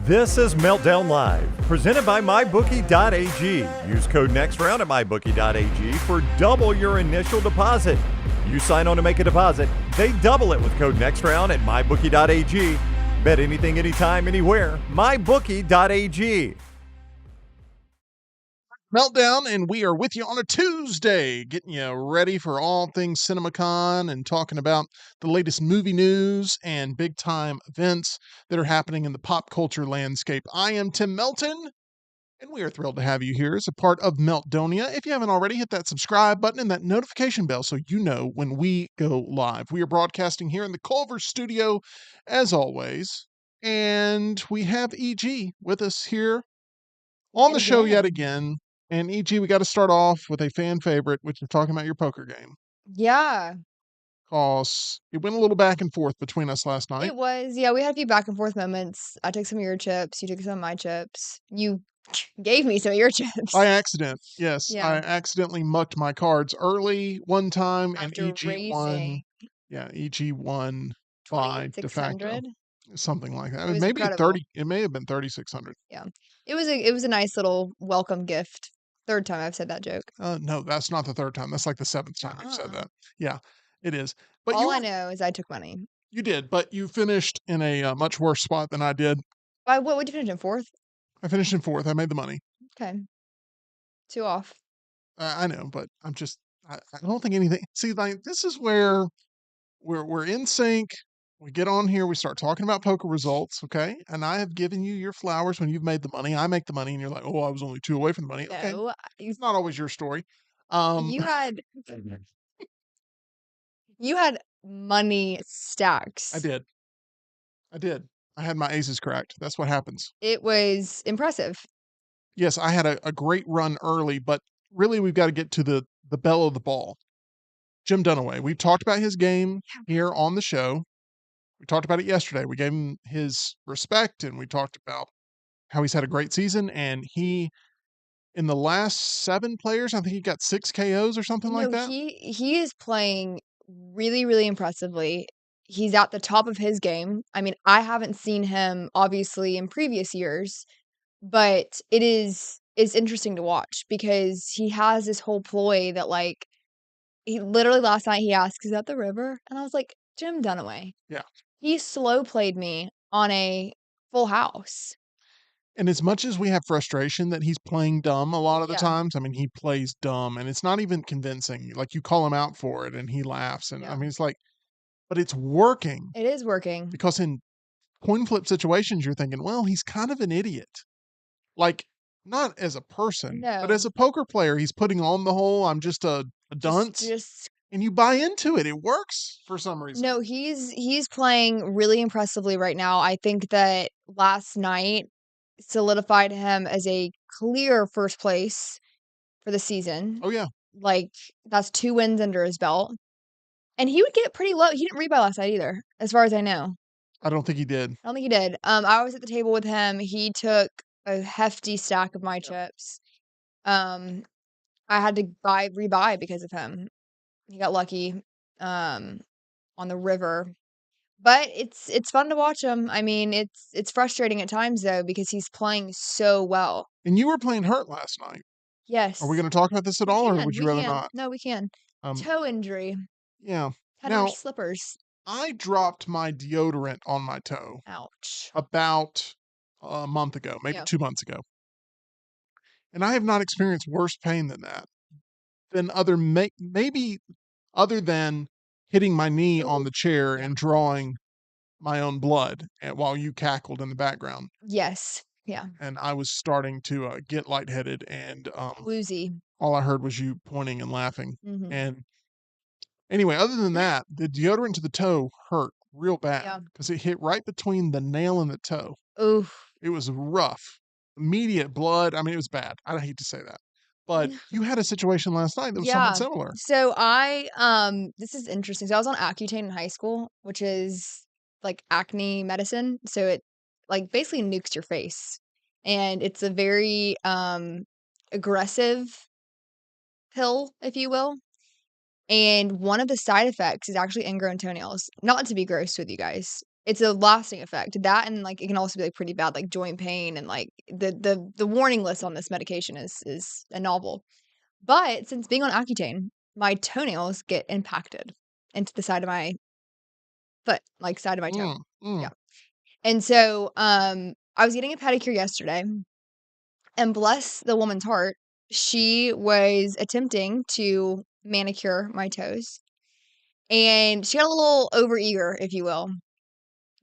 This is Meltdown Live, presented by MyBookie.ag. Use code NEXTROUND at MyBookie.ag for double your initial deposit. You sign on to make a deposit, they double it with code NEXTROUND at MyBookie.ag. Bet anything, anytime, anywhere. MyBookie.ag. Meltdown, and we are with you on a Tuesday, getting you ready for all things CinemaCon and talking about the latest movie news and big time events that are happening in the pop culture landscape. I am Tim Melton, and we are thrilled to have you here as a part of Meltdonia. If you haven't already, hit that subscribe button and that notification bell so you know when we go live. We are broadcasting here in the Culver studio, as always, and we have EG with us here on the show yet again. And EG, we got to start off with a fan favorite, which is talking about your poker game. Yeah, Because it went a little back and forth between us last night. it was. Yeah, we had a few back and forth moments. I took some of your chips. You took some of my chips. You gave me some of your chips. By accident, yes. Yeah. I accidentally mucked my cards early one time, and After EG won. raising Yeah, EG won by de facto. 2,600. Something like that. It was Maybe incredible. 30. It may have been 3,600. It was a nice little welcome gift. Third time I've said that joke. No, that's not the third time. That's like the seventh time you've said Uh-uh. that. Yeah, it is. But All I know is I took money. you did, but you finished in a much worse spot than I did. Why? What would you finish in fourth? I finished in fourth. I made the money. Okay, 2 off. I know, but I don't think anything. See, like this is where we're in sync. We get on here, we start talking about poker results, okay? And I have given you your flowers when you've made the money. I make the money, and you're like, "Oh, I was only 2 away from the money." Okay, No, it's not always your story. you had money stacks. I did. I had my aces cracked. That's what happens. It was impressive. Yes, I had a great run early, but really we've got to get to the bell of the ball. Jim Dunaway. We've talked about his game here on the show. We talked about it yesterday. We gave him his respect, and we talked about how he's had a great season. And he, in the last 7 players, I think he got 6 KOs or something like that. He is playing really, really impressively. He's at the top of his game. I mean, I haven't seen him obviously in previous years, but it's interesting to watch because he has this whole ploy that like he literally last night he asked, "Is that the river?" And I was like, Jim Dunaway. Yeah. He slow played me on a full house. And as much as we have frustration that he's playing dumb a lot of the Yeah. times, I mean, he plays dumb, and it's not even convincing. Like, you call him out for it, and he laughs. And I Yeah. mean, it's like, but it's working It is working. because in coin flip situations, you're thinking, well, he's kind of an idiot. Like, not as a person, but No. as a poker player, he's putting on the whole, I'm just a dunce. Just And you buy into it. It works for some reason. No, he's playing really impressively right now. I think that last night solidified him as a clear first place for the season. Oh, yeah. Like, that's 2 wins under his belt. And he would get pretty low. He didn't rebuy last night either, as far as I know. I don't think he did. I don't think he did. I was at the table with him. He took a hefty stack of my chips. I had to rebuy because of him. He got lucky on the river. But it's fun to watch him. I mean, it's frustrating at times though because he's playing so well. And you were playing hurt last night. Yes. Are we going to talk about this at all, or would you rather not? No, we can. Um, Toe injury. yeah. Had Now- our slippers. I dropped my deodorant on my toe Ouch. about a month ago, maybe Yeah. 2 months ago. And I have not experienced worse pain than that. Than maybe other than hitting my knee on the chair and drawing my own blood while you cackled in the background. Yes. Yeah. And I was starting to get lightheaded, and Woozy. all I heard was you pointing and laughing. Mhm. And anyway, other than that, the deodorant to the toe hurt real Yeah. bad because it hit right between the nail and the toe. Oof. It was rough. Immediate blood. I mean, it was bad. I hate to say that. But you had a situation last night that was Yeah. somewhat similar. So this is interesting. So I was on Accutane in high school, which is like acne medicine. So it like basically nukes your face. And it's a very aggressive pill, if you will. And one of the side effects is actually ingrown toenails. Not to be gross with you guys. it's a lasting effect. That and, like, it can also be, like, pretty bad, like, joint pain and, like, the warning list on this medication is a novel. But since being on Accutane, my toenails get impacted into the side of my foot, like, side of my toe. Mm, mm. Yeah. And so, I was getting a pedicure yesterday, and bless the woman's heart, she was attempting to manicure my toes, and she got a little overeager, if you will.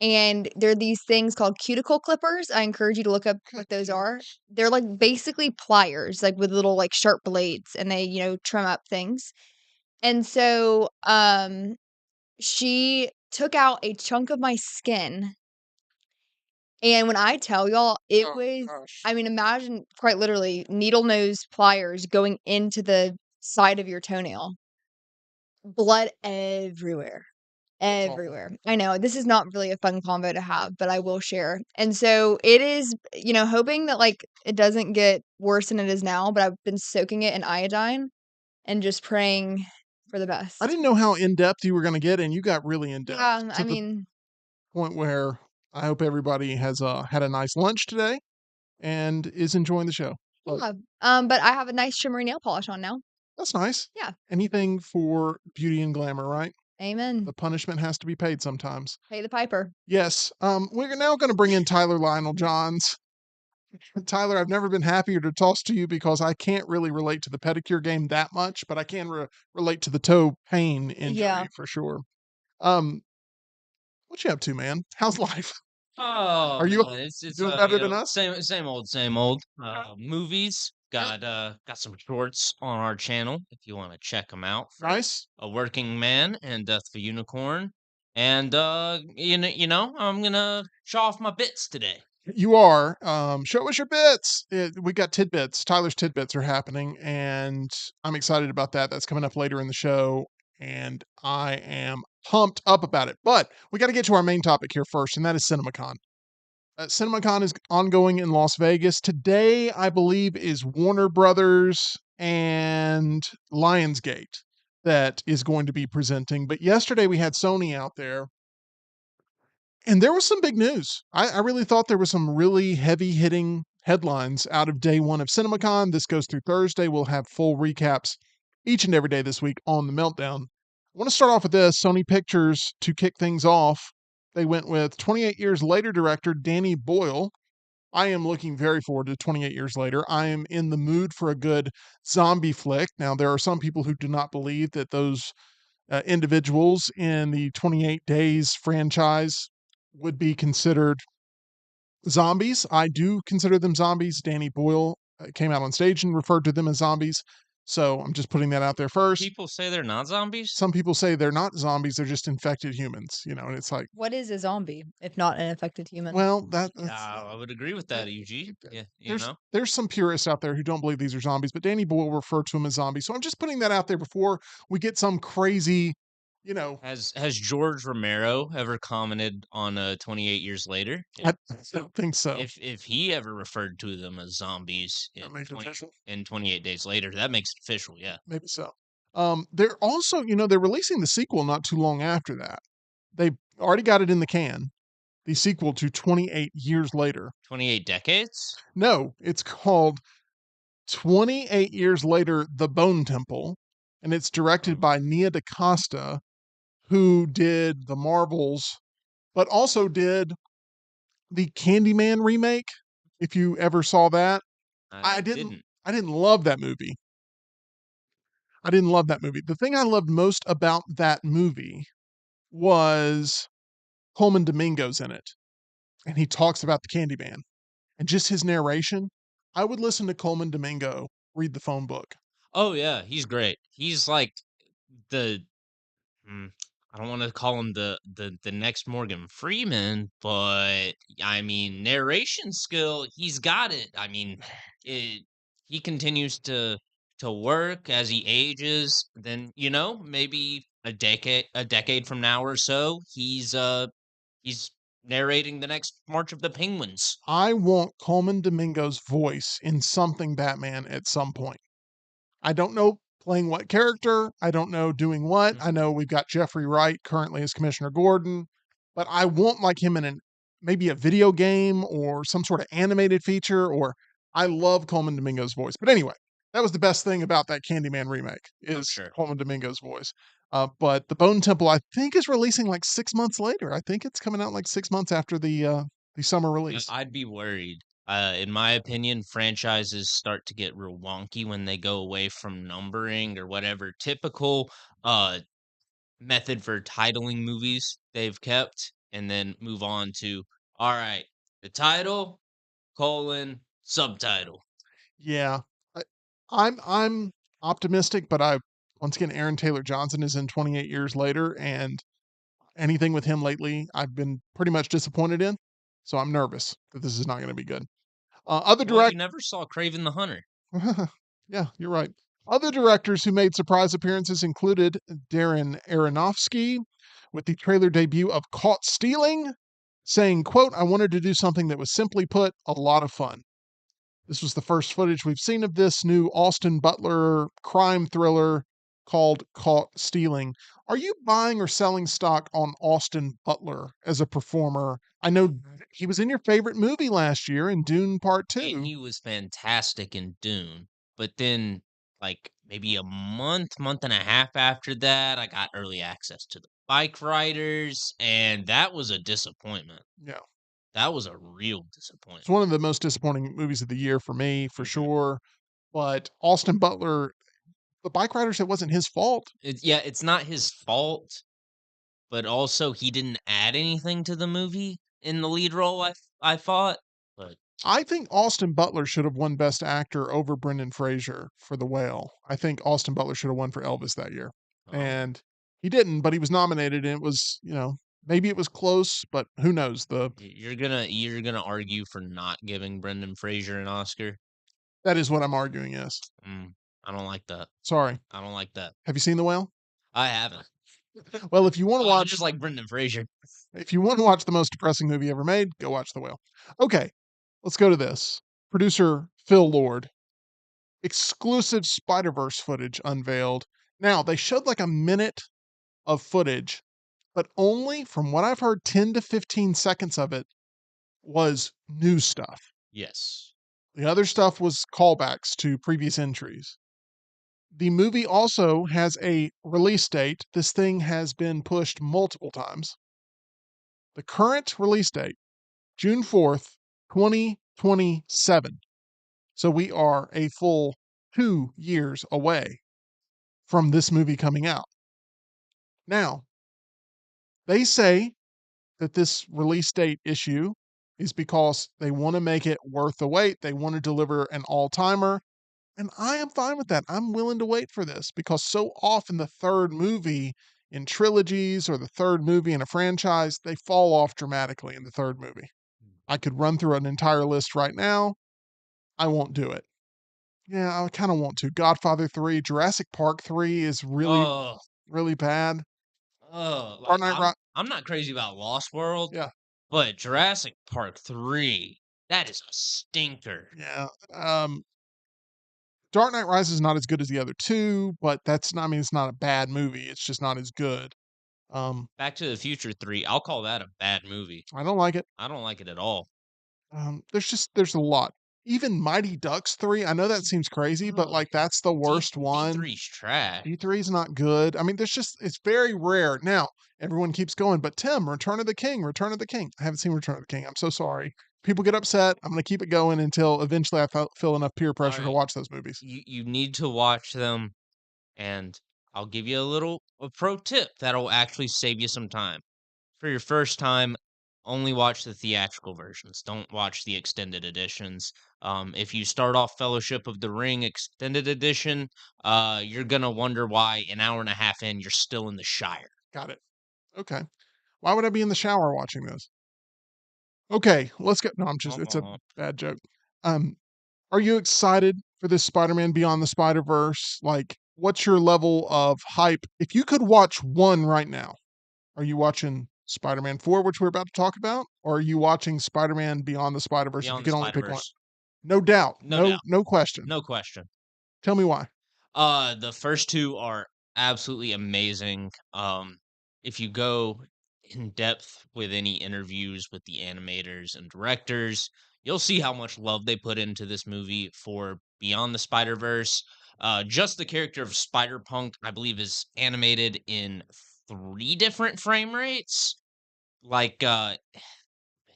And there are these things called cuticle clippers. I encourage you to look up what those are. They're like basically pliers, like with little like sharp blades, and they, trim up things. And so, she took out a chunk of my skin. And when I tell y'all, it Oh, was, gosh. I mean, imagine quite literally needle nose pliers going into the side of your toenail. Blood everywhere. That's awful. Everywhere. I know, this is not really a fun combo to have, but I will share. And so it is, hoping that, like, it doesn't get worse than it is now, but I've been soaking it in iodine and just praying for the I best. didn't know how in-depth you were gonna get, and you got really in-depth Yeah, I to the mean, point where I hope everybody has, had a nice lunch today and is enjoying the show. But yeah, but I have a nice shimmery nail polish on now. that's nice. Yeah. Anything for beauty and glamour, right? Amen. The punishment has to be paid sometimes. Pay the piper. Yes, we're now gonna bring in Tyler Lionel Johns. Tyler, I've never been happier to toss to you because I can't really relate to the pedicure game that much, but I can relate to the toe pain Yeah. injury for sure. Um, what you up to, man? How's life? Oh Are you man, it's doing better than us? same old. Movies Yeah. got some shorts on our channel if you want to check them out. Nice. A Working Man and Death of a Unicorn, and I'm gonna show off my bits today. You are. Show us your bits. We got tidbits. Tyler's tidbits are happening, and I'm excited about that. That's coming up later in the show, and I am pumped up about it. But we got to get to our main topic here first, and that is CinemaCon. CinemaCon is ongoing in Las Vegas. Today, I believe, is Warner Brothers and Lionsgate that is going to be presenting. But yesterday, we had Sony out there, and there was some big news. I really thought there was some really heavy hitting headlines out of day one of CinemaCon. This goes through Thursday. We'll have full recaps each and every day this week on the Meltdown. I want to start off with this Sony Pictures to kick things off. They went with 28 Years Later director Danny Boyle. I am looking very forward to 28 Years Later. I am in the mood for a good zombie flick. Now, there are some people who do not believe that those individuals in the 28 Days franchise would be considered zombies. I do consider them zombies. Danny Boyle came out on stage and referred to them as zombies. So I'm just putting that out there first. People say they're not zombies. Some people say they're not zombies, they're just infected humans, and it's like, What is a zombie if not an infected human? well, that's I would agree with that, UG. Yeah, there's some purists out there who don't believe these are zombies, but Danny Boyle referred to them as zombies. So I'm just putting that out there before we get some crazy, Has George Romero ever commented on 28 Years Later? I don't think so. If he ever referred to them as zombies That makes it official. in 28 Days Later, that makes it official. Yeah. Maybe so. They're also, they're releasing the sequel not too long after that. They've already got it in the can. The sequel to 28 Years Later. 28 Decades? No, it's called 28 Years Later, The Bone Temple, and it's directed by Nia DaCosta, who did The Marvels, but also did the Candyman remake, if you ever saw that. I didn't love that movie. I didn't love that movie. The thing I loved most about that movie was Coleman Domingo's in it. And he talks about the Candyman. And just his narration, I would listen to Coleman Domingo read the phone book. Oh yeah, he's great. He's like the I don't want to call him the next Morgan Freeman, but I mean narration skill, he's got it. I mean, he continues to work as he ages. Then maybe a decade from now or so, he's narrating the next March of the Penguins. I want Coleman Domingo's voice in something Batman at some point. I don't know playing what character. I don't know doing what. I know we've got Jeffrey Wright currently as Commissioner Gordon. but I want like him in maybe a video game or some sort of animated feature. Or I love Coleman Domingo's voice. But anyway, that was the best thing about that Candyman remake Oh, is sure. Coleman Domingo's voice. But the Bone Temple, I think, is releasing like 6 months later. I think it's coming out like 6 months after the summer release. I'd be worried. In my opinion, franchises start to get real wonky when they go away from numbering or whatever typical uh method for titling movies they've kept, and then move on to, all right, the title colon subtitle. Yeah, I, I'm optimistic, but once again, Aaron Taylor Johnson is in 28 years later, and anything with him lately, I've been pretty much disappointed in. So I'm nervous that this is not going to be good. Other Well, you direct, never saw Craven the Hunter. yeah, you're right. Other directors who made surprise appearances included Darren Aronofsky with the trailer debut of Caught Stealing, saying, quote, "I wanted to do something that was simply put a lot of fun." This was the first footage we've seen of this new Austin Butler crime thriller called Caught Stealing. Are you buying or selling stock on Austin Butler as a performer? I know he was in your favorite movie last year in Dune Part And 2. he was fantastic in Dune. But then, like maybe a month and a half after that, I got early access to the Bike Riders, and that was a disappointment. Yeah. That was a real It's disappointment. one of the most disappointing movies of the year for me, for Mhm. sure. But Austin Butler, the Bike Riders, it wasn't his fault. Yeah, it's not his fault, but also he didn't add anything to the movie in the lead role. I thought, but I think Austin Butler should have won Best Actor over Brendan Fraser for The Whale. I think Austin Butler should have won for Elvis that year. um, And he didn't, but he was nominated, and it was, maybe it was close, but who knows? you're gonna argue for not giving Brendan Fraser an Oscar. That is what I'm arguing, yes. Mm, I don't like that. Sorry. I don't like that. Have you seen The Whale? I haven't. Well, if you want to I watch just like Brendan Fraser. the most depressing movie ever made, go watch The Whale. Okay, let's go to this. Producer Phil Lord, exclusive Spider-Verse footage unveiled. Now, they showed like a minute of footage, but only, from what I've heard, 10 to 15 seconds of it was new stuff. Yes. The other stuff was callbacks to previous entries. The movie also has a release date. This thing has been pushed multiple times. The current release date, June 4th, 2027. So we are a full 2 years away from this movie coming out. Now, they say that this release date issue is because they want to make it worth the wait. They want to deliver an all timer. And I am fine with that. I'm willing to wait for this because so often the third movie in trilogies or the third movie in a franchise, they fall off dramatically in the third movie. I could run through an entire list right now. I won't do it. Yeah, I kind of want to. Godfather 3, Jurassic Park 3 is really, Oh, really bad. Dark like Knight I'm not crazy about Lost World, Yeah, but Jurassic Park 3, that is a stinker. yeah. Dark Knight Rises is not as good as the other two, but that's not, I mean, it's not a bad movie. It's just not as good. Um, Back to the Future 3, I'll call that a bad movie. I don't like it. I don't like it at all. There's a lot. Even Mighty Ducks 3, I know that seems crazy, but Oh, like that's the worst one. D3's trash. D3 is not good. I mean, it's very rare. Now, everyone keeps going, but Tim, Return of the King, Return of the King. I haven't seen Return of the King. I'm so sorry. People get upset. I'm going to keep it going until eventually feel enough peer All pressure to right, watch those movies. you need to watch them, and I'll give you a pro tip that'll actually save you some time. For your first time, only watch the theatrical versions. Don't watch the extended editions. If you start off Fellowship of the Ring extended edition, you're gonna wonder why an hour and a half in you're still in the Shire. Got it. Okay. Why would I be in the shower watching this? Okay, let's get. No, it's a Uh-uh. bad joke. Um, are you excited for this Spider-Man Beyond the Spider-Verse? Like, what's your level of hype? If you could watch one right now, are you watching Spider-Man 4, which we're about to talk about, or are you watching Spider-Man Beyond the Spider-Verse if you Beyond the can only pick one? Spider-Verse, No doubt. no No, doubt, no question. no question. Tell me why. The first two are absolutely amazing. If you go in depth with any interviews with the animators and directors, you'll see how much love they put into this movie for Beyond the Spider-Verse. Just the character of Spider-Punk, I believe, is animated in 3 different frame rates. Like,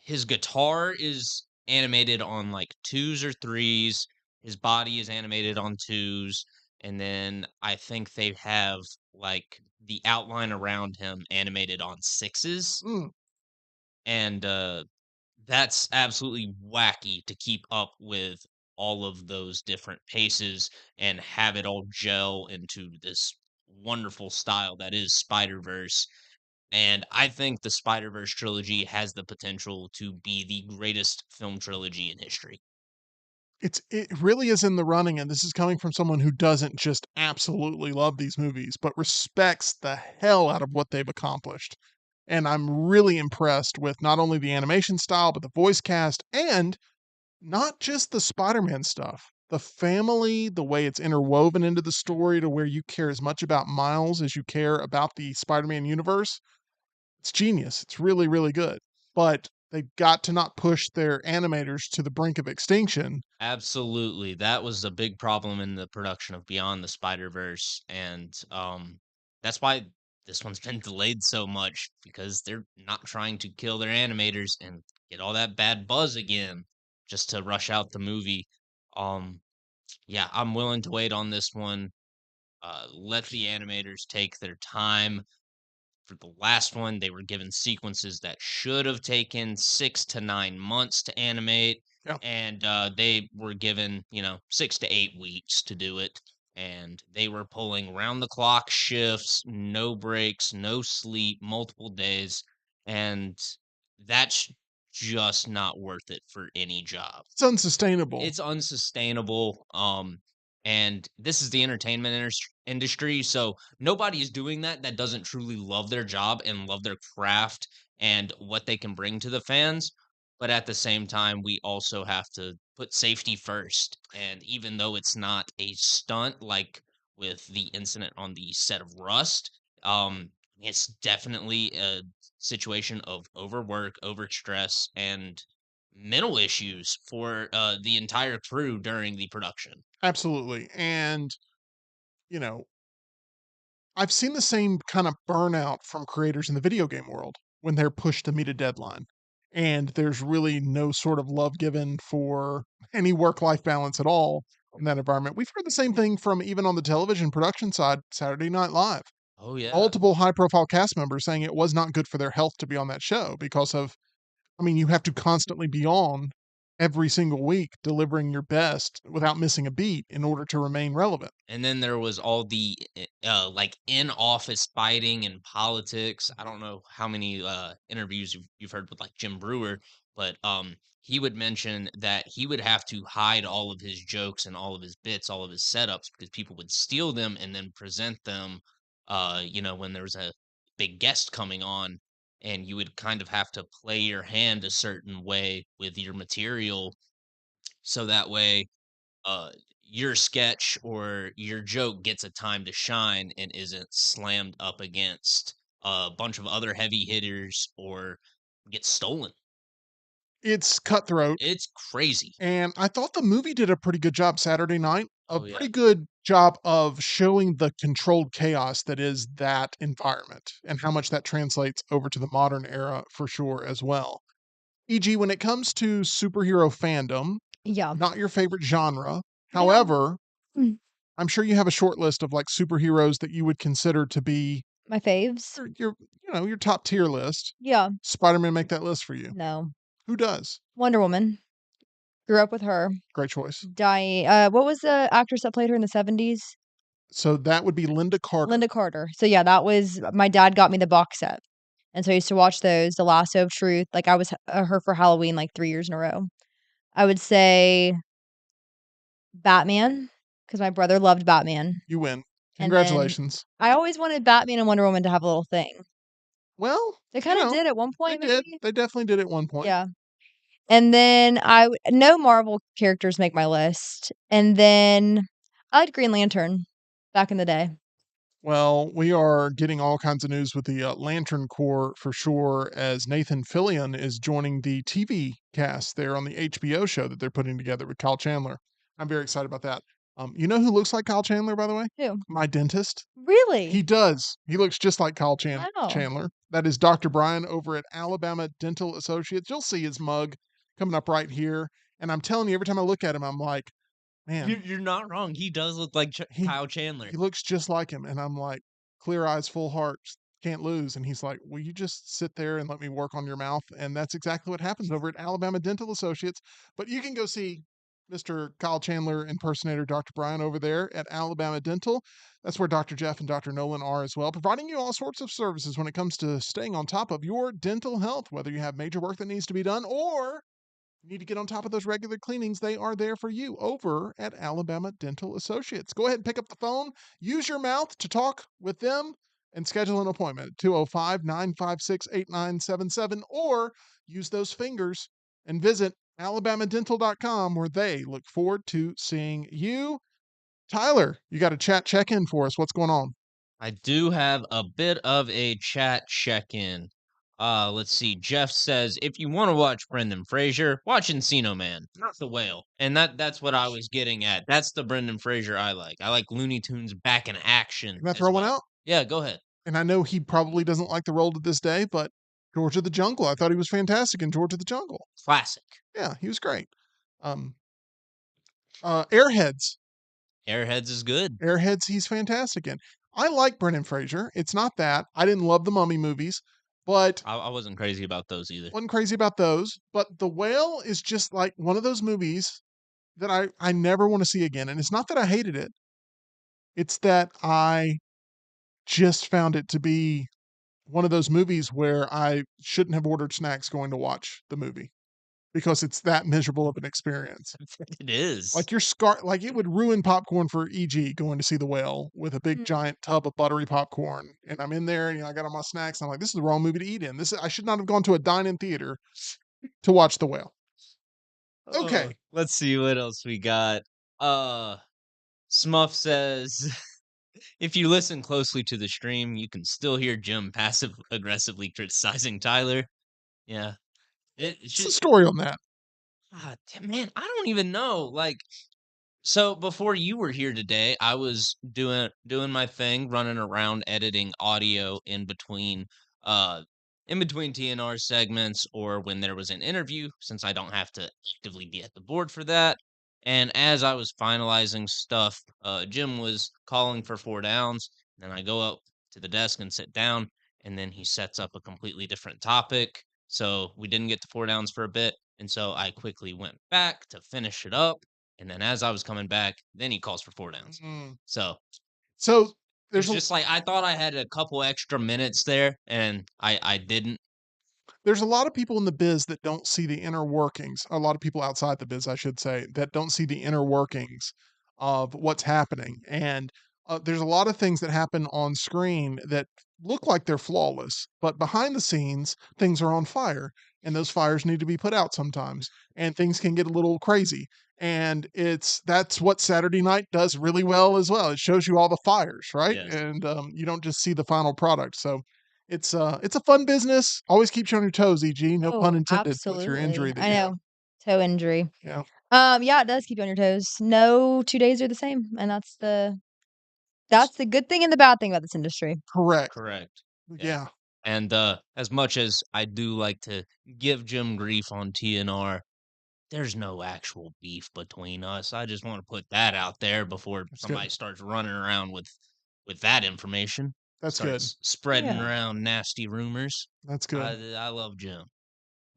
his guitar is animated on, like, 2s or 3s, his body is animated on 2s, and then I think they have, like, the outline around him animated on 6s, Mm. and, that's absolutely wacky to keep up with all of those different paces and have it all gel into this wonderful style that is Spider-Verse. And I think the Spider-Verse trilogy has the potential to be the greatest film trilogy in history. It really is in the running, and this is coming from someone who doesn't just absolutely love these movies, but respects the hell out of what they've accomplished. And I'm really impressed with not only the animation style, but the voice cast, and not just the Spider-Man stuff. The family, the way it's interwoven into the story to where you care as much about Miles as you care about the Spider-Man universe. It's genius. It's really, really good. But they've got to not push their animators to the brink of extinction. Absolutely. That was a big problem in the production of Beyond the Spider-Verse, and, that's why this one's been delayed so much because they're not trying to kill their animators and get all that bad buzz again just to rush out the movie. Um, yeah, I'm willing to wait on this one. Let the animators take their time. For the last one, they were given sequences that should have taken 6 to 9 months to animate, Yeah. and, they were given, 6 to 8 weeks to do it, and they were pulling round-the-clock shifts, no breaks, no sleep, multiple days, and that's just not worth it for any job. It's unsustainable. It's unsustainable, and this is the entertainment industry, so nobody is doing that doesn't truly love their job and love their craft and what they can bring to the fans, but at the same time, we also have to put safety first, and even though it's not a stunt like with the incident on the set of Rust, it's definitely a situation of overwork, overstress, and mental issues for, the entire crew during the production. Absolutely. And, you know, I've seen the same kind of burnout from creators in the video game world when they're pushed to meet a deadline. And there's really no sort of love given for any work life balance at all in that environment. We've heard the same thing from even on the television production side, Saturday Night Live. Oh, yeah. Multiple high profile cast members saying it was not good for their health to be on that show because of, I mean, you have to constantly be on every single week delivering your best without missing a beat in order to remain relevant. And then there was all the, like, in-office fighting and politics. I don't know how many, interviews you've heard with, like, Jim Brewer, but, he would mention that he would have to hide all of his jokes and all of his bits, all of his setups because people would steal them and then present them, when there was a big guest coming on, and you would kind of have to play your hand a certain way with your material so that way uh your sketch or your joke gets a time to shine and isn't slammed up against a bunch of other heavy hitters or gets stolen. It's cutthroat. It's crazy. And I thought the movie did a pretty good job Saturday night, a Oh yeah. pretty good job of showing the controlled chaos that is that environment and how much that translates over to the modern era for sure as well. E.g., when it comes to superhero fandom, Yeah. not your favorite genre. Yeah. However, Mm. I'm sure you have a short list of like superheroes that you would consider to be My faves? your top tier list. Yeah. Spider-Man make that list for you. No. Who does? Wonder Woman. Grew up with her. Great choice. What was the actress that played her in the 70s? So that would be Linda Carter. Linda Carter. So yeah, that was my dad got me the box set. And so I used to watch those, The Lasso of Truth. Like I was her for Halloween like 3 years in a row. I would say Batman because my brother loved Batman. You win. And then Congratulations. I always wanted Batman and Wonder Woman to have a little thing. Well, They you kind of know, did at one they point, did. maybe. They definitely did at one point. Yeah. And then no Marvel characters make my list. And then I liked Green Lantern back in the day. Well, we are getting all kinds of news with the Lantern Corps for sure, as Nathan Fillion is joining the TV cast there on the HBO show that they're putting together with Kyle Chandler. I'm very excited about that. You know who looks like Kyle Chandler, by the way? Who? My dentist. He Really? does. He looks just like Kyle Wow. Chandler. That is Dr. Brian over at Alabama Dental Associates. You'll see his mug coming up right here. And I'm telling you, every time I look at him, I'm like, man, You're not wrong. He does look like he Kyle Chandler. he looks just like him. And I'm like, clear eyes, full heart, can't lose. And he's like, will you just sit there and let me work on your mouth? And that's exactly what happens over at Alabama Dental Associates. But you can go see Mr. Kyle Chandler impersonator Dr. Brian over there at Alabama Dental. That's where Dr. Jeff and Dr. Nolan are as well, providing you all sorts of services when it comes to staying on top of your dental health, whether you have major work that needs to be done or you need to get on top of those regular cleanings. They are there for you over at Alabama Dental Associates. Go ahead and pick up the phone. Use your mouth to talk with them and schedule an appointment at 205 956 8977 or use those fingers and visit alabamadental.com where they look forward to seeing you. Tyler, you got a chat check in for us. What's going on? I do have a bit of a chat check-in. Let's see. Jeff says, if you want to watch Brendan Fraser, watch Encino Man, not The Whale. And that's what I was getting at. That's the Brendan Fraser I like. I like Looney Tunes back in action Can I as throw one well. out? Yeah, go ahead. And I know he probably doesn't like the role to this day, but George of the Jungle. I thought he was fantastic in George of the Jungle. Classic. Yeah, he was great. Airheads. Airheads is good. Airheads, he's fantastic in. I like Brendan Fraser. It's not that. I didn't love the Mummy movies, but I wasn't crazy about those either. wasn't crazy about those. But The Whale is just like one of those movies that I never want to see again. And it's not that I hated it. It's that I just found it to be one of those movies where I shouldn't have ordered snacks going to watch the movie because it's that miserable of an experience. It is. Like like it would ruin popcorn for EG going to see The Whale with a big Mm. giant tub of buttery popcorn. And I'm in there and I got all my snacks. And I'm like, this is the wrong movie to eat in. I should not have gone to a dine-in theater to watch The Whale. Okay. Let's see what else we got. Smuff says, if you listen closely to the stream, you can still hear Jim passive aggressively criticizing Tyler. Yeah. It's What's the just, story on that? man, I don't even know. Like, so before you were here today, I was doing my thing, running around editing audio uh in between TNR segments or when there was an interview, since I don't have to actively be at the board for that. And as I was finalizing stuff, Jim was calling for 4 downs. Then I go up to the desk and sit down, and then he sets up a completely different topic. So we didn't get to 4 downs for a bit. And so I quickly went back to finish it up. And then as I was coming back, then he calls for 4 downs. So So it's there's a, just like I thought I had a couple extra minutes there, and I didn't. there's a lot of people in the biz that don't see the inner workings. A lot of people outside the biz, I should say, that don't see the inner workings of what's happening. And there's a lot of things that happen on screen that look like they're flawless, but behind the scenes, things are on fire, and those fires need to be put out sometimes, and things can get a little crazy. And that's what Saturday Night does really well as well. It shows you all the fires, right? Yes. And you don't just see the final product. So it's a fun business. Always keeps you on your toes, EG. No pun intended with your injury that I you have. know. Toe injury. Yeah. Yeah, it does keep you on your toes. No 2 days are the same, and that's the good thing and the bad thing about this industry. Correct. Correct. Yeah. And as much as I do like to give Jim grief on TNR, there's no actual beef between us. I just want to put that out there before somebody good. starts running around with that information. That's good. Starts spreading Yeah. around nasty rumors. That's good. I love Jim.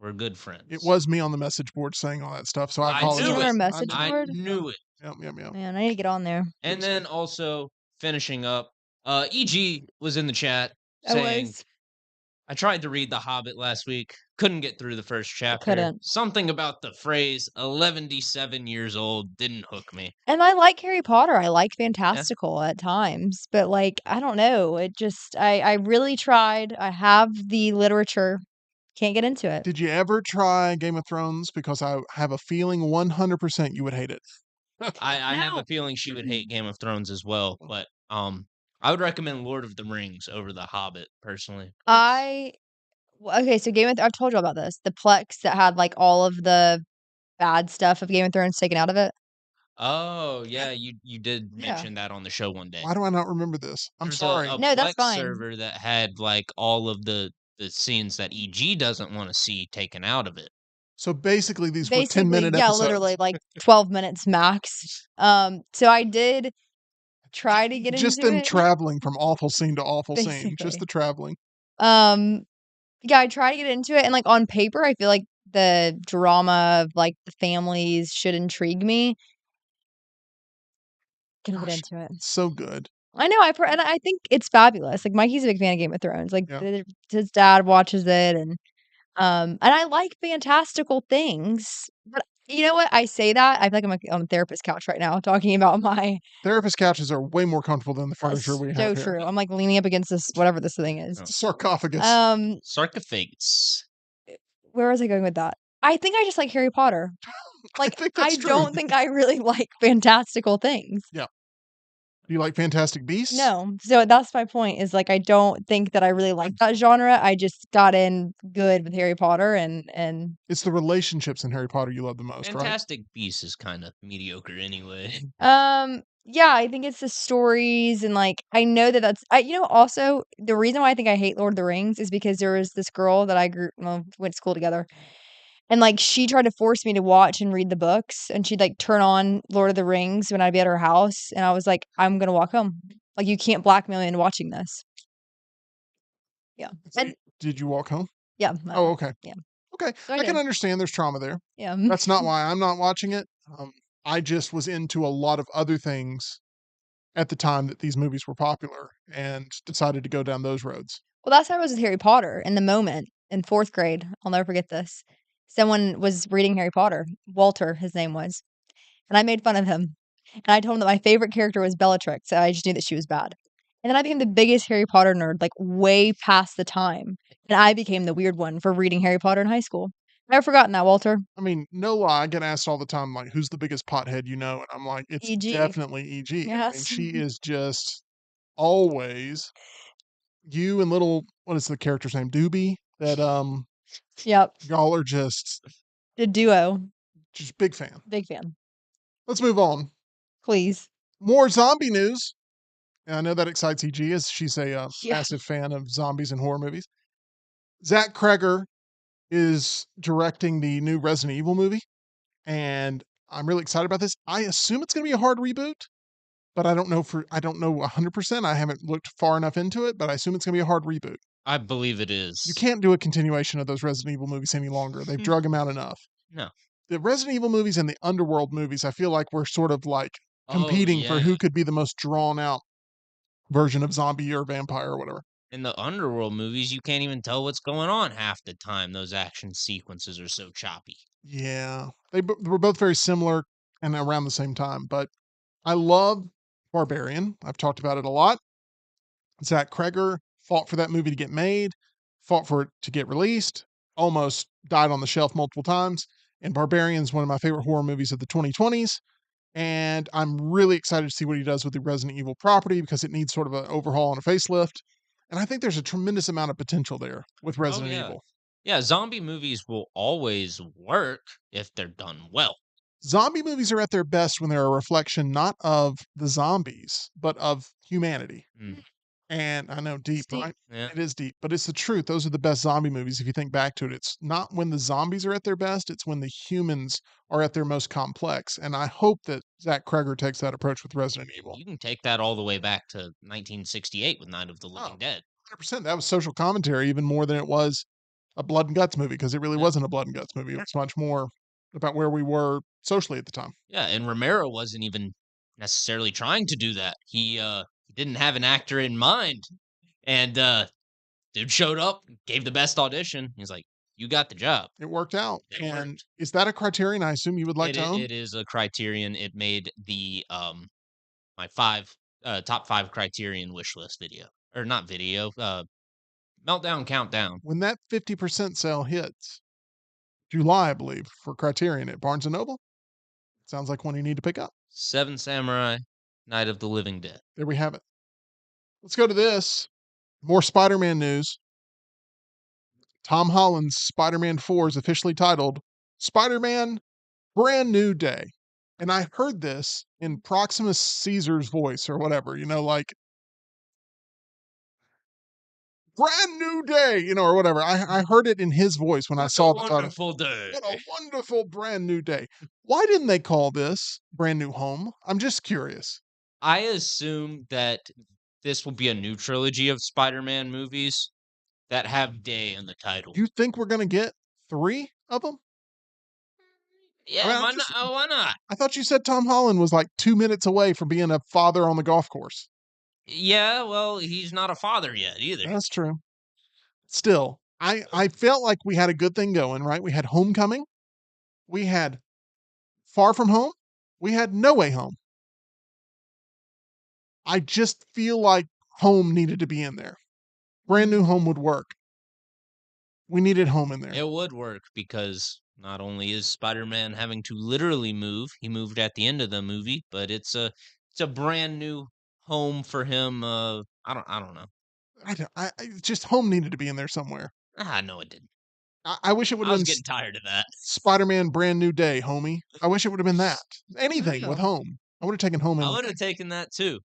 We're good friends. It was me on the message board saying all that stuff, so I I apologize. knew You on it. our message I board? knew it. Yep. Man, I need to get on there. And then also finishing up, EG was in the chat I saying, was. I tried to read The Hobbit last week, couldn't get through the first chapter. couldn't. Something about the phrase 11-7 years old didn't hook me. And I like Harry Potter. I like fantastical at times, but like I don't know. It just I really tried. I have the literature. Can't get into it. Did you ever try Game of Thrones? Because I have a feeling 100% you would hate it. I have No. a feeling she would hate Game of Thrones as well, but I would recommend Lord of the Rings over The Hobbit, personally. Okay, so I've told you about this. The Plex that had, like, all of the bad stuff of Game of Thrones taken out of it. Oh, yeah, you did Yeah. mention that on the show one day. Why do I not remember this? I'm There's sorry. a No, that's Plex fine. server that had, like, all of the scenes that EG doesn't wanna see taken out of it. So basically, these were Basically, 10-minute yeah, episodes. literally, like, 12 minutes max. So I did try to get Just into them it, traveling from awful scene to awful scene. Just basically. the traveling. Um, yeah, I tried to get into it, and, like, on paper, I feel like the drama of, like, the families should intrigue me. Couldn't get Gosh, into it. it's so good. I know, and I think it's fabulous. Like, Mikey's a big fan of Game of Thrones. Like, Yeah. his dad watches it, and I like fantastical things. But you know what? I say that I feel like I'm like on a therapist couch right now talking about my. Therapist couches are way more comfortable than the furniture That's we so have here. true. I'm like leaning up against this whatever this thing is. Oh. Sarcophagus. Sarcophagus. Where was I going with that? I think I just like Harry Potter. I Like, think that's I true. don't think I really like fantastical things. Yeah. Do you like Fantastic Beasts? No. So that's my point is, like, I don't think that I really like that genre. I just got in good with Harry Potter and It's the relationships in Harry Potter you love the most, right? Fantastic Beasts is kinda mediocre anyway. yeah, I think it's the stories and, like, I know that also, the reason why I think I hate Lord of the Rings is because there was this girl that went to school together, and, like, she tried to force me to watch and read the books, and she'd, like, turn on Lord of the Rings when I'd be at her house, and I was like, "I'm gonna walk home. Like, you can't blackmail me into watching this." Yeah. And Did you walk home? yeah, Oh, okay. yeah. Okay. So I I can did. understand there's trauma there. Yeah. That's not why I'm not watching it. I just was into a lot of other things at the time that these movies were popular and decided to go down those roads. Well, that's how I was with Harry Potter in the moment in 4th grade. I'll never forget this. Someone was reading Harry Potter. Walter, his name was. And I made fun of him. And I told him that my favorite character was Bellatrix. And I just knew that she was bad. And then I became the biggest Harry Potter nerd, like way past the time. And I became the weird one for reading Harry Potter in high school. Never forgotten that, Walter. I mean, no lie, I get asked all the time, like, who's the biggest pothead you know? And I'm like, it's EG. definitely EG. I mean, Yes. she is just always you and little, what is the character's name? Doobie? That Yep. y'all are just The duo. big fan. Big fan. Let's move on. Please. More zombie news. And I know that excites EG as she's a Yeah. massive fan of zombies and horror movies. Zach Kreger is directing the new Resident Evil movie, and I'm really excited about this. I assume it's going to be a hard reboot, but I don't know 100%. I haven't looked far enough into it, but I assume it's going to be a hard reboot. I believe it You is. can't do a continuation of those Resident Evil movies any longer. They've drug them out enough. No. The Resident Evil movies and the Underworld movies, I feel like we're sort of like Oh, competing for yeah. who could be the most drawn out version of zombie or vampire or whatever. In the Underworld movies, you can't even tell what's going on half the time. Those action sequences are so choppy. Yeah, they were both very similar and around the same time. But I love Barbarian. I've talked about it a lot. Zach Kreger fought for that movie to get made, fought for it to get released, almost died on the shelf multiple times. And Barbarian is one of my favorite horror movies of the 2020s. And I'm really excited to see what he does with the Resident Evil property because it needs sort of an overhaul and a facelift. And I think there's a tremendous amount of potential there with Oh, Resident yeah. Evil. Yeah, zombie movies will always work if they're done well. Zombie movies are at their best when they're a reflection not of the zombies, but of humanity. Mm, And I know deep, deep. right? yeah. It is deep, but it's the truth. Those are the best zombie movies if you think back to it. It's not when the zombies are at their best, it's when the humans are at their most complex. And I hope that Zach Kreger takes that approach with Resident Evil. You can take that all the way back to 1968 with Night of the Oh, Living Dead. 100%. That was social commentary even more than it was a blood and guts movie because it really Yeah. wasn't a blood and guts movie. It was much more about where we were socially at the time. Yeah, and Romero wasn't even necessarily trying to do that. He didn't have an actor in mind. And dude showed up, gave the best audition. He's like, "You got the job." It worked out. It And worked. is that a criterion I assume you would like to own? It is a criterion. It made the my five top 5 criterion wish list video. Or not video, Meltdown Countdown. When that 50% sale hits, July, I believe, for Criterion at Barnes & Noble, sounds like one you need to pick up. 7 Samurai, Night of the Living Dead. There we have it. Let's go to this. More Spider-Man news. Tom Holland's Spider-Man 4 is officially titled Spider-Man Brand New Day. And I heard this in Proximus Caesar's voice or whatever, like brand new day, or whatever. I heard it in his voice when I What a saw the title. wonderful day. What a wonderful brand new day. Why didn't they call this Brand New Home? I'm just curious. I assume that this will be a new trilogy of Spider-Man movies that have day in the title. You think we're going to get 3 of them? Yeah, why not? Why not? I thought you said Tom Holland was like 2 minutes away from being a father on the golf course. Yeah, well, he's not a father yet either. That's true. Still, I felt like we had a good thing going, right? We had Homecoming. We had Far From Home. We had No Way Home. I just feel like Home needed to be in there. Brand New Home would work. We needed Home in there. It would work because not only is Spider-Man having to literally move, he moved at the end of the movie, but it's a brand new home for him. I don't know. Just Home needed to be in there somewhere. No, it didn't. I wish it would I have was been getting tired of that. Spider-Man Brand New Day, homie. I wish it would have been that. Anything with Yeah. Home. I would have taken Home in. I would have taken that too.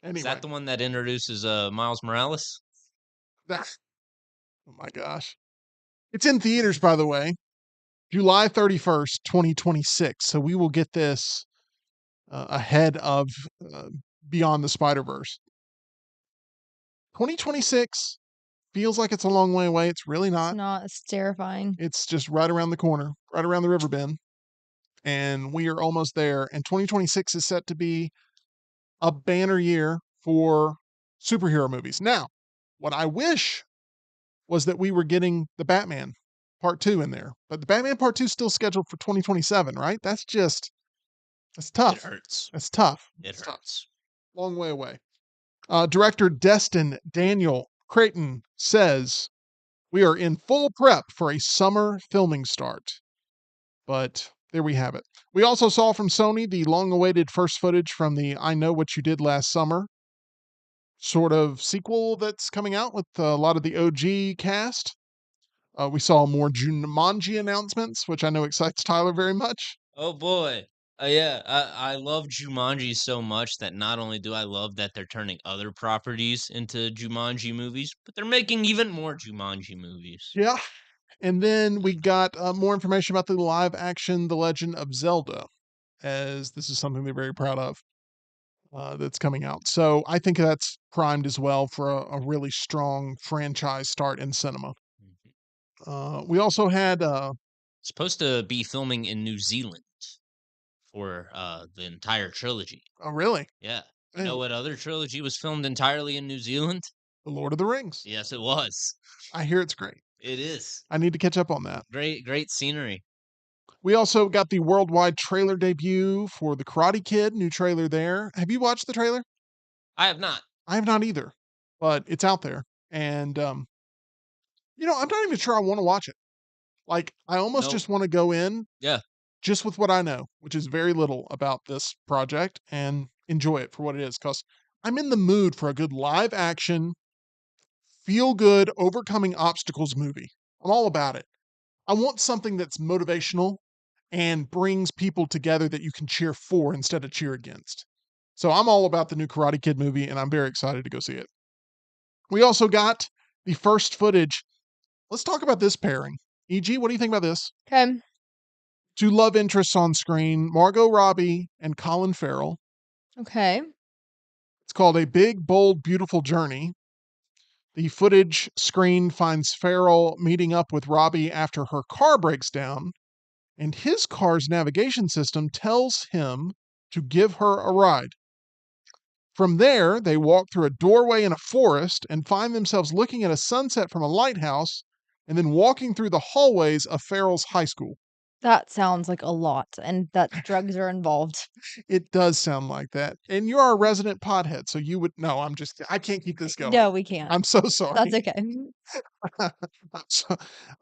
Anyway. Is that the one that introduces Miles Morales? Oh my gosh. It's in theaters, by the way. July 31st, 2026. So we will get this ahead of Beyond the Spider-Verse. 2026 feels like it's a long way away. It's really not. It's not. It's terrifying. It's just right around the corner, right around the river bend. And we are almost there. And 2026 is set to be a banner year for superhero movies. Now, what I wish was that we were getting the Batman Part 2 in there. But the Batman Part 2 is still scheduled for 2027, right? That's tough. It hurts. That's tough. It hurts. Long way away. Director Destin Daniel Creighton says, we are in full prep for a summer filming start. But there we have it. We also saw from Sony the long-awaited first footage from the I Know What You Did Last Summer sort of sequel that's coming out with a lot of the OG cast. We saw more Jumanji announcements, which I know excites Tyler very much. Oh boy. Yeah, I love Jumanji so much that not only do I love that they're turning other properties into Jumanji movies, but they're making even more Jumanji movies. Yeah. And then we got more information about the live action The Legend of Zelda, as this is something they're very proud of that's coming out. So I think that's primed as well for a really strong franchise start in cinema. We also had supposed to be filming in New Zealand for the entire trilogy. Oh, really? Yeah. You know what other trilogy was filmed entirely in New Zealand? The Lord of the Rings. Yes, it was. I hear it's great. It is. I need to catch up on that. Great scenery. We also got the worldwide trailer debut for The Karate Kid, new trailer there. Have you watched the trailer? I have not. I have not either, but it's out there. And, I'm not even sure I want to watch it. Like, I almost just want to go in just with what I know, which is very little about this project, and enjoy it for what it is. Because I'm in the mood for a good live action, feel good, overcoming obstacles movie. I'm all about it. I want something that's motivational and brings people together that you can cheer for instead of cheer against. So I'm all about the new Karate Kid movie, and I'm very excited to go see it. We also got the first footage. Let's talk about this pairing. E.G., what do you think about this? Okay. 2 love interests on screen, Margot Robbie and Colin Farrell. Okay. It's called A Big, Bold, Beautiful Journey. The footage screen finds Farrell meeting up with Robbie after her car breaks down, and his car's navigation system tells him to give her a ride. From there, they walk through a doorway in a forest and find themselves looking at a sunset from a lighthouse and then walking through the hallways of Farrell's high school. That sounds like a lot, and that drugs are involved. It does sound like that. And you are a resident pothead, so you would... No, I can't keep this going. No, we can't. I'm so sorry. That's okay. I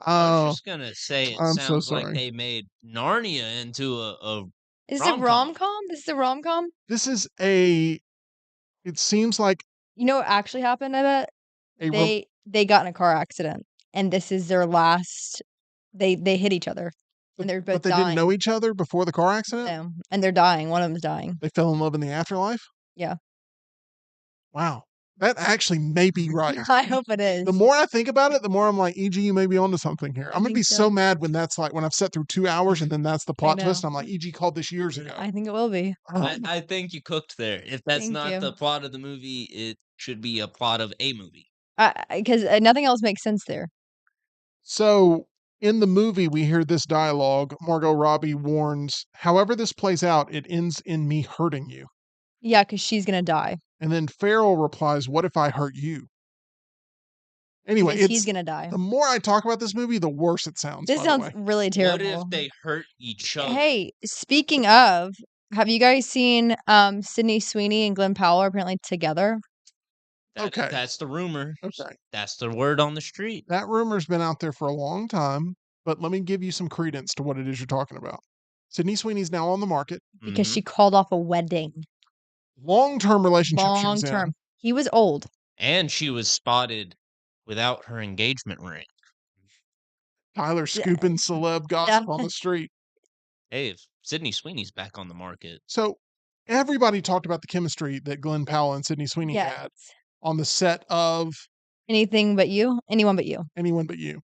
was just going to say, it I'm so sounds like sorry. they made Narnia into a Is it rom-com. rom-com? This is a rom-com? This is it seems like You know what actually happened, I bet? A rom- They got in a car accident, and this is their last they hit each other, and they're but both they didn't know dying. each other before the car accident? And they're dying. One of them's dying. They fell in love in the afterlife? Yeah. Wow. That actually may be right. I hope it is. The more I think about it, the more I'm like, EG, you may be onto something here. I I'm gonna think be so so. mad when that's like when I've sat through 2 hours and then that's the plot twist. know. And I'm like, EG called this years ago. I think it will be. I think you cooked there. If that's Thank not you. the plot of the movie, it should be a plot of a movie. Because nothing else makes sense there. So in the movie, we hear this dialogue. Margot Robbie warns, however this plays out, it ends in me hurting you. Yeah, because she's gonna die. And then Farrell replies, what if I hurt you? Anyway, Because it's he's gonna die. the more I talk about this movie, the worse it sounds. This by the sounds way. really What terrible. if they hurt each other? Hey, speaking of, have you guys seen Sydney Sweeney and Glenn Powell are apparently together? Okay. That's the rumor. Okay. That's the word on the street. That rumor's been out there for a long time, but let me give you some credence to what it is you're talking about. Sydney Sweeney's now on the market. Because Mhm. she called off a wedding. Long-term relationship she Long was in. term. He was old. And she was spotted without her engagement ring. Tyler scooping celeb gossip on the street. Hey, if Sydney Sweeney's back on the market. So everybody talked about the chemistry that Glenn Powell and Sydney Sweeney Yes. had on the set of Anything but you? Anyone but you. Anyone But You.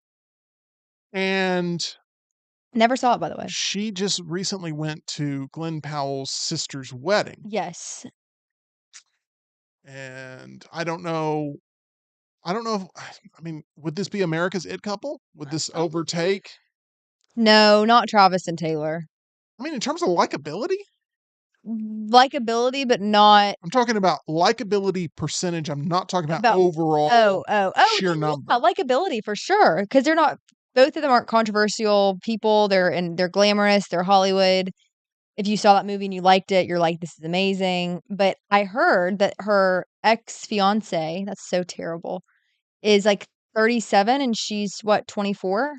And Never saw it, by the way. she just recently went to Glenn Powell's sister's wedding. Yes. And I don't know if I mean, would this be America's It couple? Would this overtake? No, not Travis and Taylor. I mean, in terms of likability? Likability, but not. I'm talking about likability percentage. I'm not talking about, About- overall sheer then number. yeah, likability for sure. Because they're not. Both of them aren't controversial people. They're glamorous. They're Hollywood. If you saw that movie and you liked it, you're like, this is amazing. But I heard that her ex-fiance, that's so terrible, is like 37 and she's what, 24?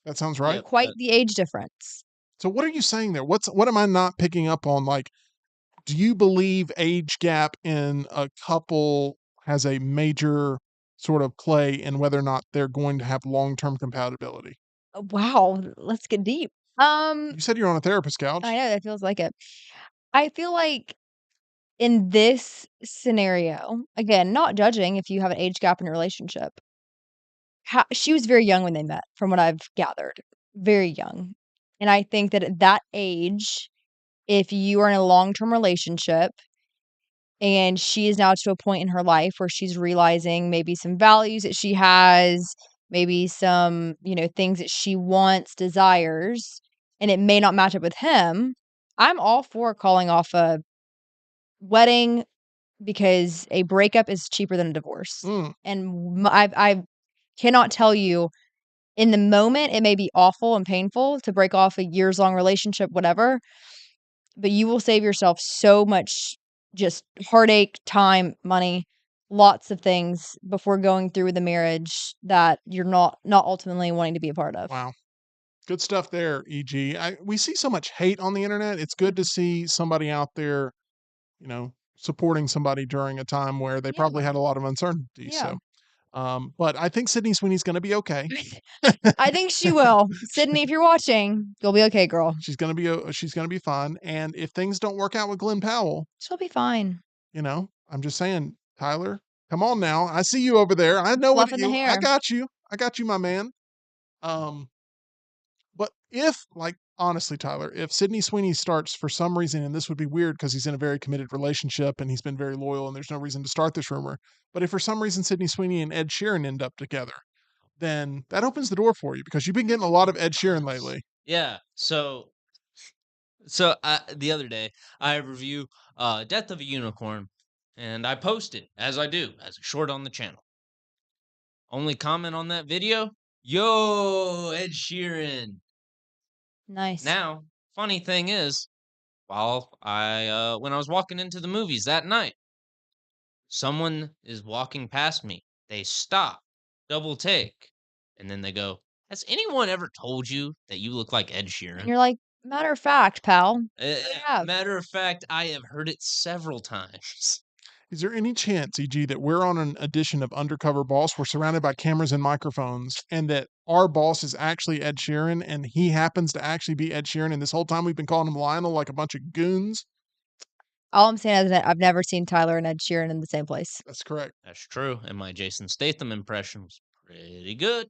That sounds right. Yep. Quite the age difference. So what are you saying there? What am I not picking up on? Like, do you believe age gap in a couple has a major sort of play in whether or not they're going to have long-term compatibility? Wow, let's get deep. You said you're on a therapist couch. I know that feels like it. I feel like in this scenario, again, not judging if you have an age gap in a relationship. She was very young when they met, from what I've gathered, very young. And I think that at that age, if you are in a long-term relationship and she is now to a point in her life where she's realizing maybe some values that she has, maybe some, things that she wants, desires, and it may not match up with him, I'm all for calling off a wedding because a breakup is cheaper than a divorce. Mm, And I cannot tell you, in the moment, it may be awful and painful to break off a years-long relationship, whatever, but you will save yourself so much just heartache, time, money, lots of things before going through with a marriage that you're not ultimately wanting to be a part of. wow. Good stuff there, EG. We see so much hate on the internet. It's good to see somebody out there, supporting somebody during a time where they probably had a lot of uncertainty. Yeah. So, but I think Sydney Sweeney's going to be okay. I think she will. Sydney, if you're watching, you'll be okay, girl. She's going to be fine. And if things don't work out with Glenn Powell, She'll be fine. I'm just saying, Tyler, come on now. I see you over there. I know what Fluffing the you. hair. I got you. I got you, my man. But honestly, Tyler, if Sydney Sweeney starts for some reason, and this would be weird because he's in a very committed relationship and he's been very loyal and there's no reason to start this rumor. But if for some reason Sydney Sweeney and Ed Sheeran end up together, then that opens the door for you because you've been getting a lot of Ed Sheeran lately. Yeah. So the other day I review Death of a Unicorn, and I post it as I do as a short on the channel. Only comment on that video, yo, Ed Sheeran. Nice. Now, funny thing is, when I was walking into the movies that night, someone is walking past me. They stop, double take, and then they go, "Has anyone ever told you that you look like Ed And Sheeran?" you're like, matter of fact, pal. Uh, have. Matter of fact, I have heard it several times. Is there any chance, EG, that we're on an edition of Undercover Boss? We're surrounded by cameras and microphones, and that our boss is actually Ed Sheeran, and he happens to actually be Ed Sheeran, and this whole time we've been calling him Lionel like a bunch of goons? All I'm saying is that I've never seen Tyler and Ed Sheeran in the same place. That's correct. That's true. And my Jason Statham impression was pretty good.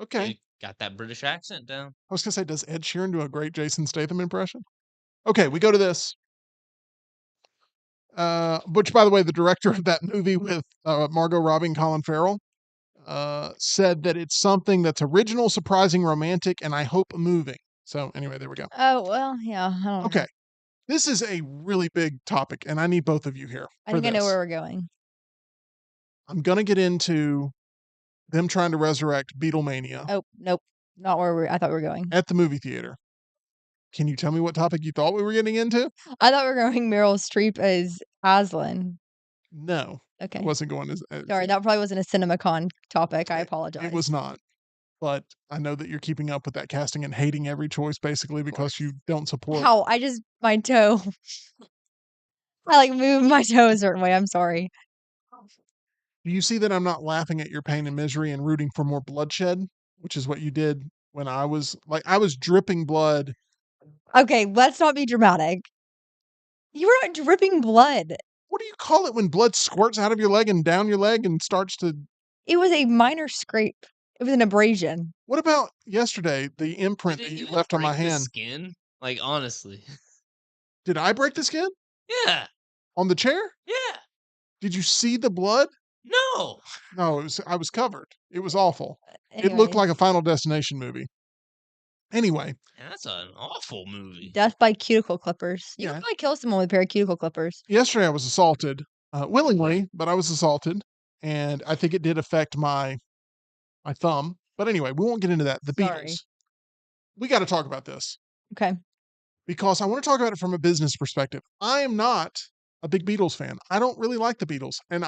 Okay. He got that British accent down. I was going to say, does Ed Sheeran do a great Jason Statham impression? Okay, we go to this. Which, by the way, the director of that movie with Margot Robbie and Colin Farrell said that it's something that's original, surprising, romantic, and I hope moving. So anyway, there we go. Oh, well, yeah. I don't know. Okay. This is a really big topic, and I need both of you here I for think I know this. where we're going. I'm going to get into them trying to resurrect Beatlemania Oh, nope. Not where I thought we were going. at the movie theater. Can you tell me what topic you thought we were getting into? I thought we were going Meryl Streep as Aslan. No, Okay. I wasn't going as Sorry, that probably wasn't a CinemaCon topic. I apologize. It was not. But I know that you're keeping up with that casting and hating every choice basically because you don't support. How? My toe. I like moved my toe a certain way. I'm sorry. Do you see that I'm not laughing at your pain and misery and rooting for more bloodshed, which is what you did when I was dripping blood. Okay, let's not be dramatic. You were not dripping blood. What do you call it when blood squirts out of your leg and down your leg and starts to... It was a minor scrape. It was an abrasion. What about yesterday, the imprint Did that it you even left on my break the hand? skin? Like, honestly. Did I break the skin? Yeah. On the chair? Yeah. Did you see the blood? No. No, I was covered. It was awful. It looked Anyways, like a Final Destination movie. Anyway, Man, that's an awful movie. death by cuticle clippers. You Yeah. could probably kill someone with a pair of cuticle clippers. yesterday I was assaulted, willingly, but I was assaulted, and I think it did affect my thumb. But anyway, we won't get into that. The Sorry. Beatles. We got to talk about this Okay. because I want to talk about it from a business perspective. I am not a big Beatles fan. I don't really like the Beatles, and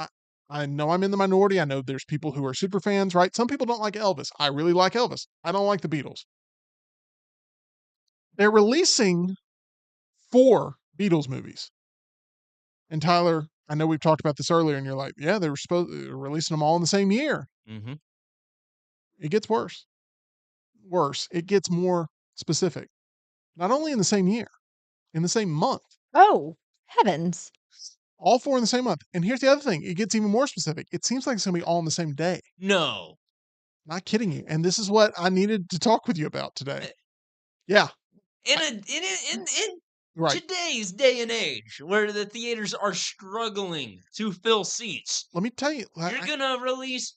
I know I'm in the minority. I know there's people who are super fans, right? Some people don't like Elvis. I really like Elvis. I don't like the Beatles. They're releasing 4 Beatles movies. And Tyler, I know we've talked about this earlier, and you're like, yeah, they're releasing them all in the same year. Mm-hmm. It gets worse. Worse. It gets more specific. Not only in the same year, in the same month. Oh, heavens. All 4 in the same month. And here's the other thing. It gets even more specific. It seems like it's going to be all on the same day. No. Not kidding you. And this is what I needed to talk with you about today. Yeah. In Right. today's day and age, where the theaters are struggling to fill seats, Let me tell you. you're gonna release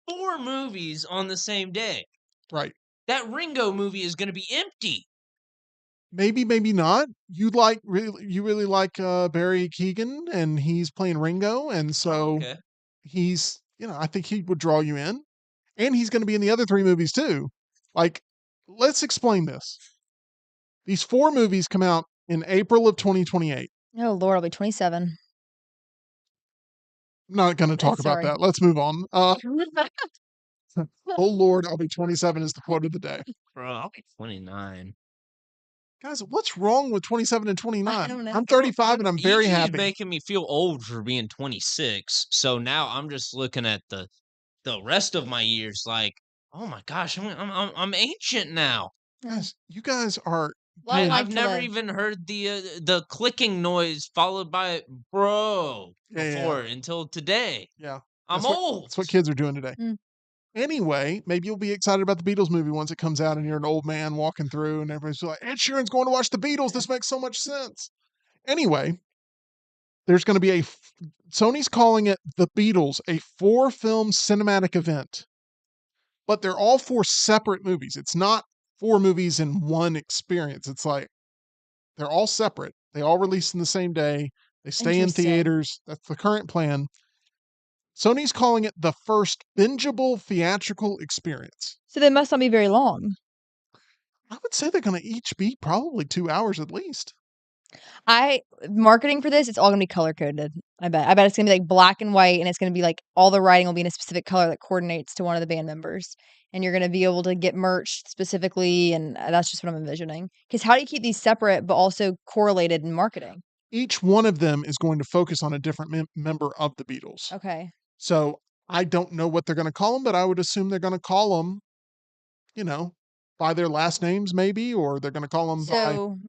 4 movies on the same day. Right. That Ringo movie is gonna be empty. Maybe, maybe not. You really like Barry Keoghan, and he's playing Ringo, and so Okay. he's, I think he would draw you in, and he's going to be in the other 3 movies too. Like, let's explain this. These 4 movies come out in April of 2028. Oh, Lord, I'll be 27. I'm not going to talk about Sorry. that. Let's move on. Oh Lord, I'll be 27 is the quote of the day. Bro, I'll be 29. Guys, what's wrong with 27 and 29? don't know. I'm 35 and I'm very EG is happy. making me feel old for being 26. So now I'm just looking at the rest of my years like, oh my gosh, I'm ancient now. Guys, you guys are Well, I doing- like I've to never live. even heard the clicking noise followed by bro Yeah, before until today. yeah. I'm That's what- old. That's what kids are doing today. Mm. Anyway, maybe you'll be excited about the Beatles movie once it comes out and you're an old man walking through and everybody's like, Ed Sheeran's going to watch the Beatles. This makes so much sense. Anyway, there's going to be Sony's calling it The Beatles, a 4-film cinematic event. But they're all 4 separate movies. It's not 4 movies in one experience. It's like they're all separate. They all release in the same day. They stay in Interesting. theaters. That's the current plan. Sony's calling it the first bingeable theatrical experience. So they must not be very long. I would say they're going to each be probably 2 hours at least. Marketing for this, it's all gonna be color coded. I bet it's gonna be like black and white, and it's gonna be like all the writing will be in a specific color that coordinates to one of the band members, and you're gonna be able to get merch specifically, and that's just what I'm envisioning. Because how do you keep these separate but also correlated in marketing? each one of them is going to focus on a different member of the Beatles. Okay. So I don't know what they're going to call them, but I would assume they're going to call them, you know, by their last names, maybe, or they're going to call them by. So